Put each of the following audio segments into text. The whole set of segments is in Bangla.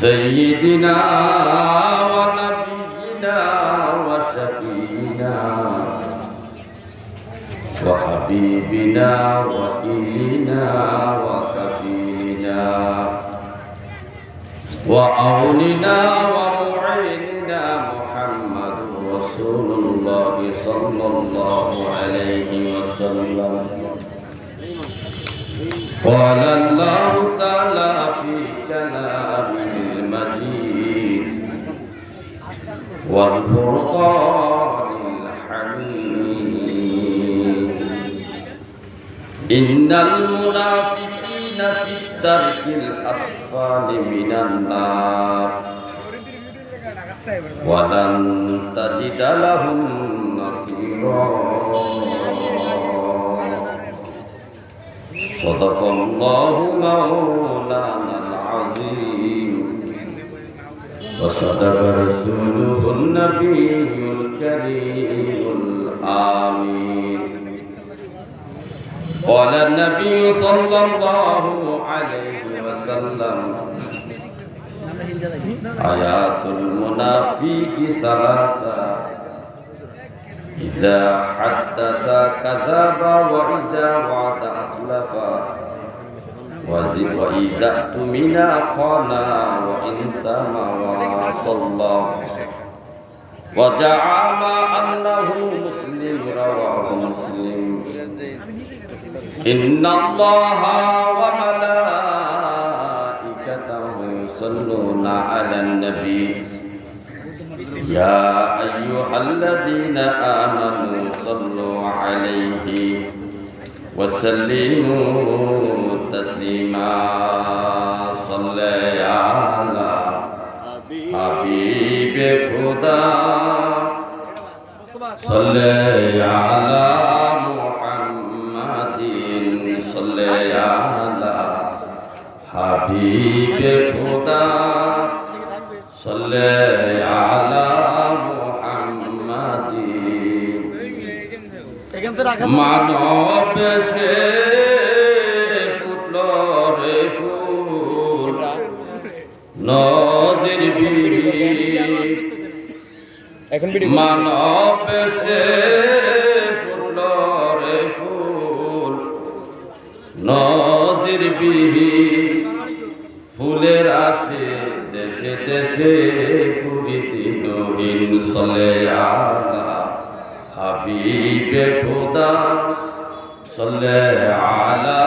سيدنا ونبينا وشفينا وحبيبنا وإلنا وكفينا وأولنا ومعيننا محمد رسول الله صلى الله عليه وسلم. قال الله تعالى في كلامه المجيد والفرقان الحميد إن المنافقين في الدرك الأسفل من النار ولن تجد لهم نصيرا. صدق الله مولانا العظيم وصدق رسوله النبي الكريم الآمين. قال النبي صلى الله عليه وسلم آيات المنافق ثلاثة إذا حدث كذب وإذا وعد أخلف وإذا اؤتمن خان وإن سمع وصلى وزعم أنه مسلم. رواه مسلم. إن الله وملائكته يصلون على النبي يا أيها الذين آمنوا صلوا عليه وسلموا تسليما. صلى على حبيب خدا صلى على محمد صلى على حبيب خدا صلى على محمد. মানব সে ফুটল রে ফুল নজির বিবি মানব সে ফুটল রে ফুল নজির বিবি ফুলের আসে দেশে দেশে পুরিতি নবীন চলে আলা হাবিবে খোদা চলে আলা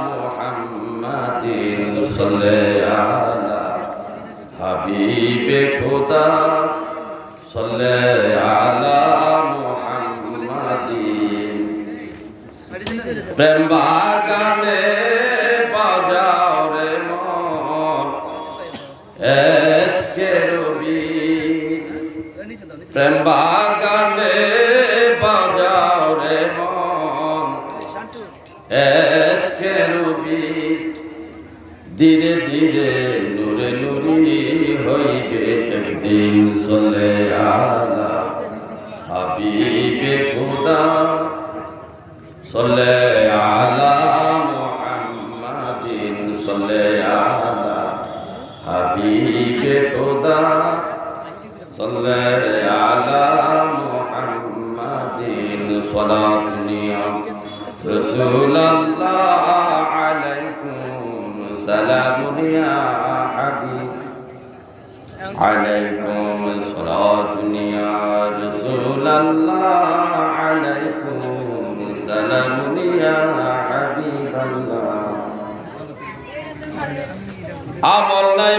মুহাম্মাদিন চলে আলা হাবিবে খোদা চলে আলা মুহাম্মাদিন. প্রেম বাগানে বাজাও রে মন এসকে রবি. প্রেম বাগানে বাজাও রে মন এসকে রবি. ধীরে ধীরে নূরে নুরি হইবে একদিন চলে আলা হাবিবে খোদা চলে আলা মুহাম্মাদিন চলে আলা হাবিবে খোদা চলে আলা মুহাম্মাদিন. সালাতুনিয়া রাসূলুল্লাহ আলাইকুম সালামুনিয়া হাবিব আলাইকুম সালাতুনিয়া রাসূলুল্লাহ আলাইকুম সালামুনিয়া হাবিবাল্লাহ. আমল নাই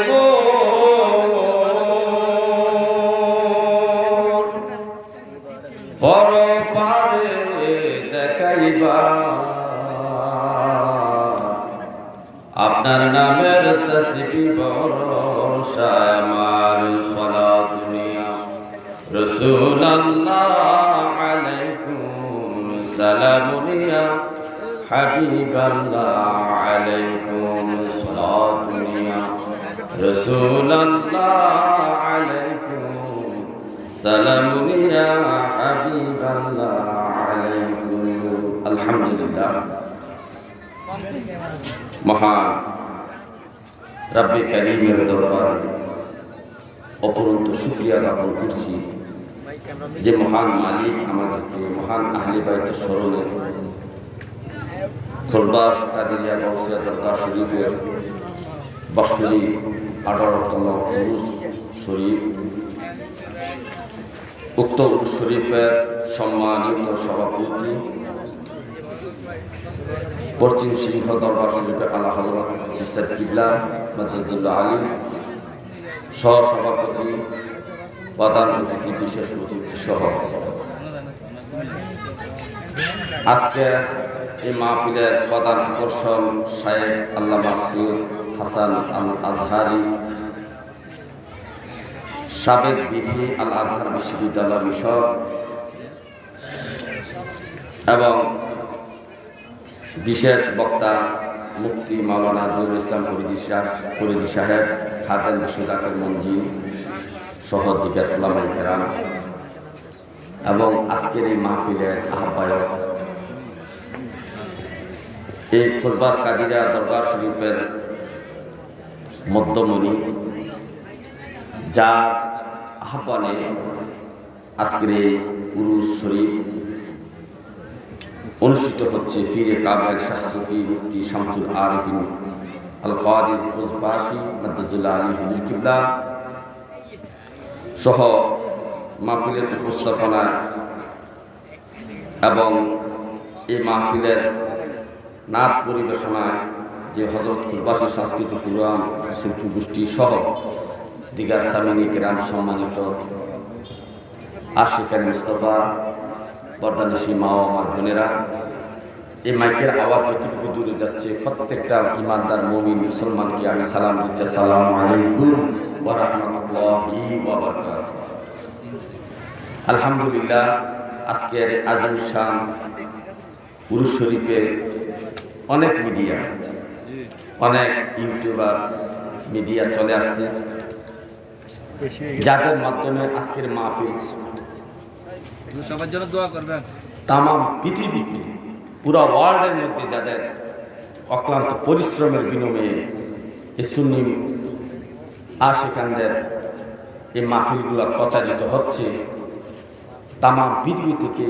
পরপারে দেখাইবা আপনার নামের তসবিহ ভরসা আমার সালাত দুনিয়া রাসূলুল্লাহ আলাইকুম সালামুনিয়া হাবিবাল্লাহ আলাইকুম সালাত দুনিয়া রাসূলুল্লাহ আলাইকুম সালামুনিয়া হাবিবাল্লাহ আলাইকুম. আলহামদুলিল্লাহ. মহান রাব্বে কারীমের দরবার অপরন্ত শুকরিয়া জ্ঞাপন করছি যে মহান মালিক আমাদেরকে মহান আহলে বাইতের স্মরণে খোরবাস কাদেরিয়া গাউসিয়া দরগাহ শরীফের বাৎসরিক 18তম উরুস শরীফ, উক্ত উরুস শরীফের সম্মানিত সভাপতি পশ্চিম সিংহ দরবার শরীফের আলা হযরত ইসলাম কিবলা মাদ্দাদুল্লাহ আলী, সহসভাপতি, প্রধান অতিথি, বিশেষ অতিথি সহ আজকে এই মাহফিলের প্রধান আকর্ষণ শায়েখ আল্লামা সৈয়দ হাসান আল আজহারি, সাবেক ভিসি আল আজহার বিশ্ববিদ্যালয় মিশর, এবং বিশেষ বক্তা মুফতি মাওলানা নজরুল ইসলাম ফরিদী সাহেব, খাদেম বিশ্বজাকের মঞ্জিল সহ দিকের উলামায়ে কেরাম এবং আজকের এই মাহফিলের আহ্বায়ক এই খোরবাস কাদিরা দরগাহ শরীফের মধ্যমণি, যার আহ্বানে আজকের এই উরুস শরীফ অনুষ্ঠিত হচ্ছে। ফিরে কাবের শাহ সুফি মুফতি শামসুল আরিফিন আল কাদির খোজবাসী মাদ্দাদুল্লাহ আলী হুজুর কিবলা সহ মাহফিলের উপস্থাপনা এবং এই মাহফিলের নাদ পরিবেশনায় যে হযরত খোরবাসী সাংস্কৃতিক প্রোগ্রাম শিল্পী গোষ্ঠী সহ দিগার সামিনী কেরাম, সম্মানিত আশিকান মুস্তফা, বর্দানিশী মা ও আমার বোনেরা, এই মাইকের আওয়াজ যতটুকু দূরে যাচ্ছে প্রত্যেকটা ইমানদার মুমিন মুসলমানকে আমি সালাম দিচ্ছি, আসসালামু আলাইকুম ওয়া রাহমাতুল্লাহি ওয়া বারাকাতুহু। আলহামদুলিল্লাহ, আজকের আজম শান উরুস শরীফে অনেক মিডিয়া, অনেক ইউটিউবার মিডিয়া চলে আসছে, যাদের মাধ্যমে আজকের মাহফিল সবার জন্য দোয়া করবেন। তাম পৃথিবীতে পুরো ওয়ার্ল্ডের মধ্যে যাদের অক্লান্ত পরিশ্রমের বিনিময়ে এই সুন্নি আশিকানদের এই মাহফিলগুলো প্রচারিত হচ্ছে, তাম পৃথিবী থেকে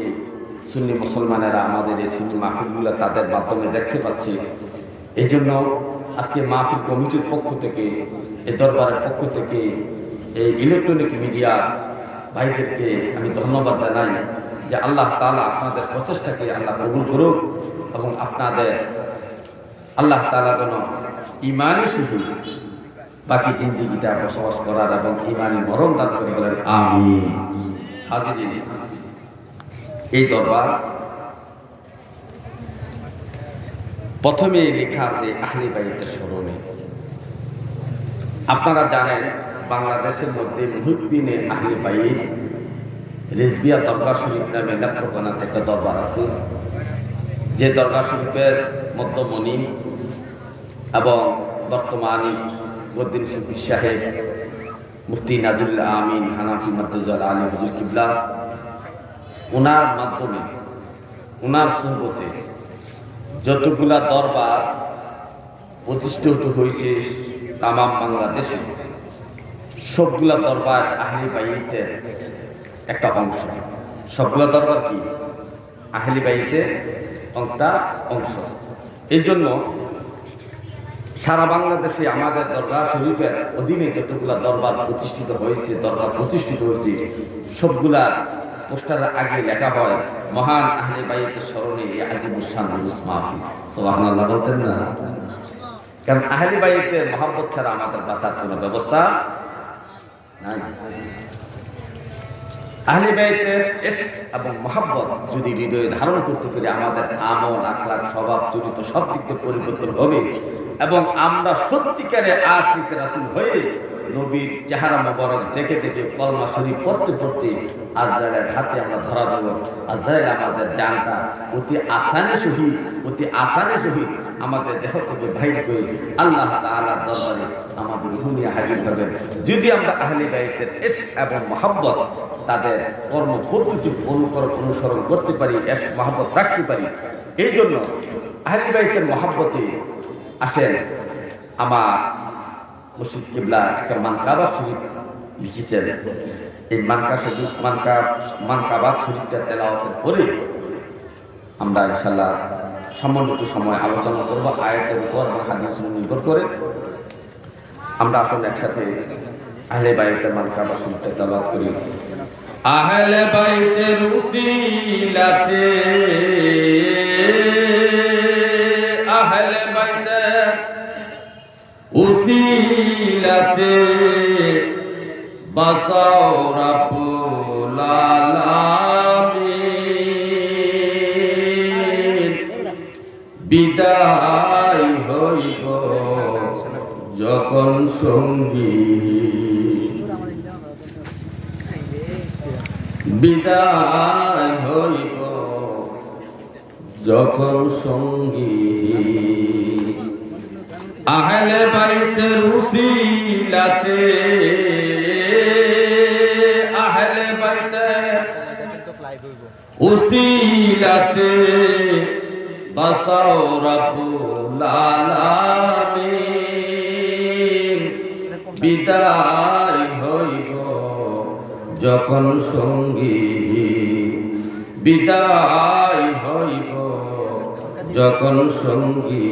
সুন্নি মুসলমানেরা আমাদের এই সুন্নি মাহফিলগুলো তাদের মাধ্যমে দেখতে পাচ্ছে। এই জন্য আজকে মাহফিল কমিটির পক্ষ থেকে, এই দরবারের পক্ষ থেকে এই ইলেকট্রনিক মিডিয়া ভাইদেরকে আমি ধন্যবাদ জানাই যে আল্লাহ তাআলা আপনাদের প্রচেষ্টাকে আল্লাহ কবুল করুক এবং আপনাদের আল্লাহ তাআলা যেন ইমানি শুধু বাকি জিন্দেগিটা বসবাস করার এবং ইমানি মরণ দান করে বলেন আমিন। হাজিরিন, এই দরবার প্রথমে লেখা আছে আহলে বাইতের স্মরণে। আপনারা জানেন বাংলাদেশের মধ্যে মুহিউদ্দিনে আহলে বাইত রিজভিয়া দরগাহ শরীফ নামে নেত্রকোনাতে একটা দরবার আছে, যে দরগাহ শরীফের মধ্যমণি এবং বর্তমানে বদ্দিন শিল্পী সাহেব মুফতি নাজরুল আমিন হানাফি মাদ্দাদুল্লাহ আলী হুজুর কিবলা, ওনার মাধ্যমে ওনার সুহবতে যতগুলা দরবার প্রতিষ্ঠিত হয়েছে তাম বাংলাদেশে, সবগুলা দরবার আহলে বাইতের একটা অংশ। সবগুলা দরবার কি আহলে বাইতের একটা অংশ। এই জন্য সারা বাংলাদেশে আমাদের দরগাহ শরীফের অধীনে যতগুলা দরবার প্রতিষ্ঠিত হয়েছে সবগুলার পোস্টারের আগে লেখা হয় মহান আহলে বাইতের স্মরণে আজিমুস শান উরুস মাহফিল। সুবহানাল্লাহ বলতেন না? কারণ আহলে বাইতের মহব্বত ছাড়া আমাদের বাঁচার কোনো ব্যবস্থা নাই। আহলে বাইতের ইশক এবং মহব্বত যদি হৃদয়ে ধারণ করতে পারি, আমাদের আমল, আখলাক, স্বভাব, চরিত্র সব দিক থেকে পরিবর্তন হবে এবং আমরা সত্যিকারে আশিক রাসূল হয়ে নবীর চেহারা মোবারক দেখে দেখে কলমা শরীফ পড়তে পড়তে আজরাইলের হাতে আমরা ধরা দেব। আজরাইল আমাদের জানটা অতি আসানি সহিত আমাদের দেহ থেকে বাইর করে আল্লাহ তাআলার দরবারে আমাদের রূহ নিয়ে হাজির করবেন। যদি আমরা আহলে বাইতের ইশক এবং মহব্বত তাদের কর্ম পদ্ধতি অনুসরণ করতে পারি, ইশক মহব্বত রাখতে পারি। এই জন্য আহলে বাইতের মহব্বতে আসেন আমার মুর্শিদ কিবলা একটা মানকাবাত শরীফ লিখেছেন। এই মানকাবাত শরীফটা তেলাওয়াতের পরে আমরা ইনশাআল্লাহ সম্বন্ধিত সময় আলোচনা করব আয়াতের উপর এবং হাদিসের নির্ভর করে। আমরা আসলে একসাথে আহলে বাইতের মানকাবাত শরীফটা তেলাওয়াত করি। আহলে বাইতের উসিলাতে, আহলে বাইতের উসিলাতে বাসাও রাব্বুল আলামিন, বিদায় হইব যখন সঙ্গী, বিদায় হইব যখন সঙ্গী। আহলে বাইতের উসিলাতে, আহলে বাইতের উসিলাতে বাসাও রাব্বুল আলামিন, বিদায় হইব যখন সঙ্গী, বিদায় হইব যখন সঙ্গী।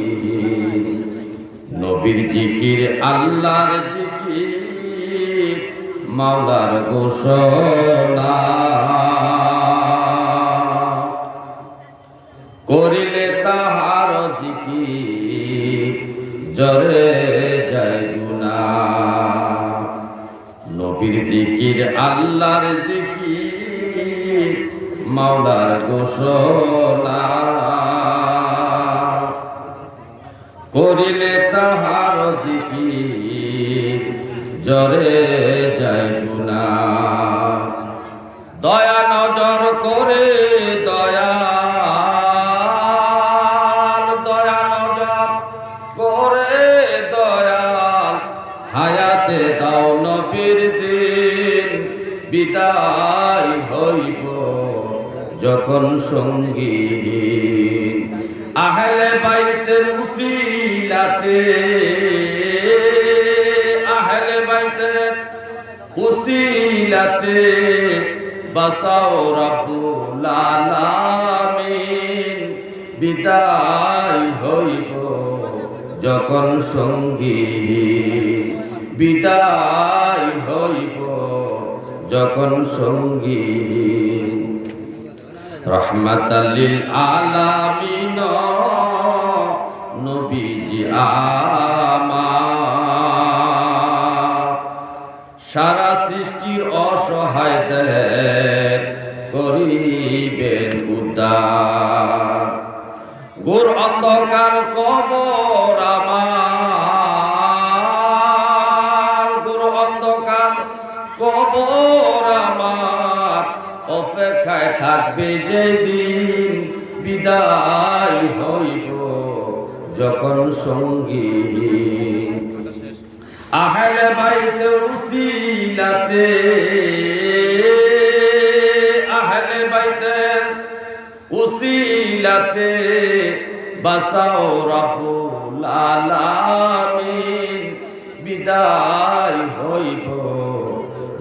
নবীর জিকির আল্লাহর জিকির মাওলার ঘোষণা, করিলে তাহার জিকির জরে যায় গুনাহ। নবীর জিকির আল্লাহর জিকির মাওলার ঘোষণা, করিলে তাহার জিকির জরে যায় গুনাহ। দয়া নজর করে দয়াল, দয়া নজর করে দয়াল, হায়াতে দাও নবীর দিন, বিদায় হইব যখন সঙ্গী। আহলে বাইতের উসিলাতে, আহলে বাইতের উসিলাতে বাসাও রাব্বুল আলামিন, বিদায় হইব যখন সঙ্গী, বিদায় হইব যখন সঙ্গী। রহমাতাল লিল আলামিন নবীজি আমার, সারা সৃষ্টির অসহায়দের করিবেন উদ্ধার। ঘোর অন্ধকার কবর আমার, ঘোর অন্ধকার কবর আমার, অপেক্ষায় থাকবে যেদিন বিদায় হইব যখন সঙ্গী। আহলে বাইতের উসিলাতে, আহলে বাইতের উসিলাতে বাসাও রাব্বুল আলামিন, বিদায় হইব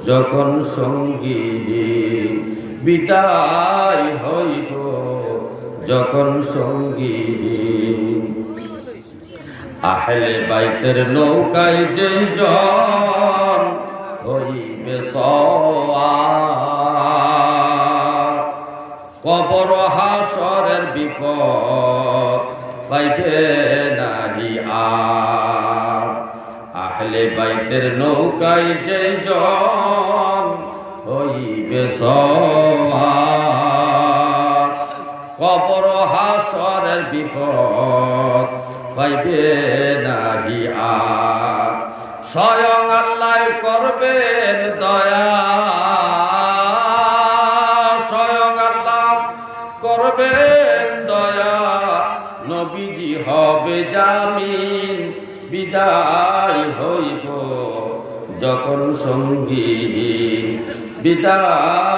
যখন সঙ্গী, বিদায় হইব যখন সঙ্গী। আহলে বাইতের নৌকায় যেজন হইবে সওয়ার, কবর হাসরের বিপদ পাইবে নাহি আর। আহলে বাইতের নৌকায় যেজন হইবে সওয়ার, কবর হাসরের বিপদ পাইবে নাহি আর। স্বয়ং আল্লাহ করবেন দয়া, স্বয়ং আল্লাহ করবেন দয়া, নবীজি হবে জামিন, বিদায় হইব যখন সঙ্গী, বিদায়